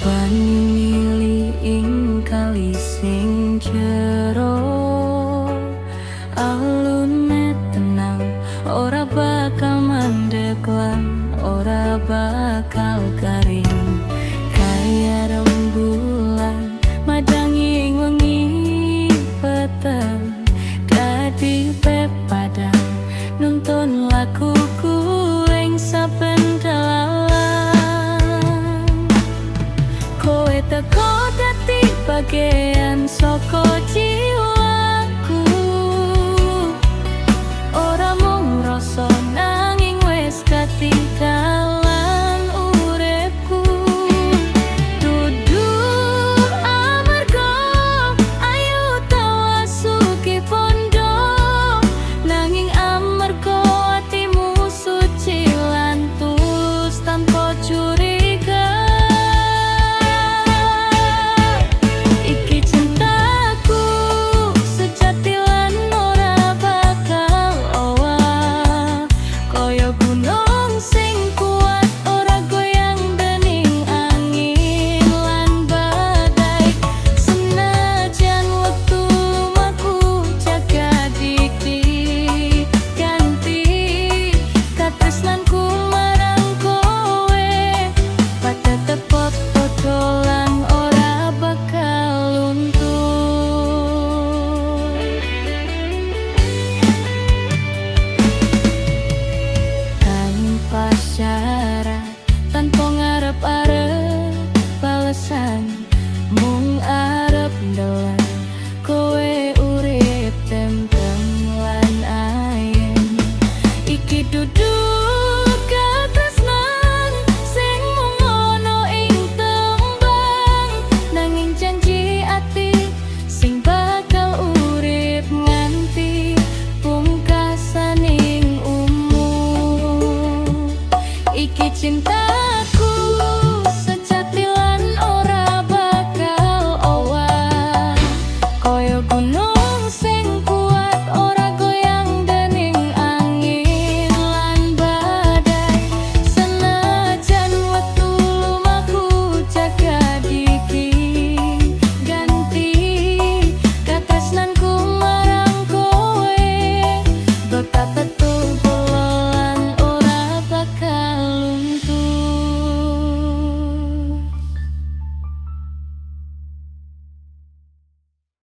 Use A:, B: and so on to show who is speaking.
A: Banyu mili ing kali sing jero, alune tenang, ora bakal mandek lan ora bakal garing. Kaya rembulan madangi wengi peteng, dadi pepadang nuntun lakuku ing saben dalan. Kowe teko dadi bagian saka jiwaku, ora mung rasa nanging wis dadi dalan uripku. Dudu amarga ayu tawa suki pondo, nanging amarga atimu suci lan tulus tanpa curiga. Tanpa ngarep-arep balesan, mung arep ndelan kowe urip tenteng lan ayen. Iki dudu katresnan sing mung ono ing tembang, nanging janji ati sing bakal urip nganti pungkasaning umur. Iki cinta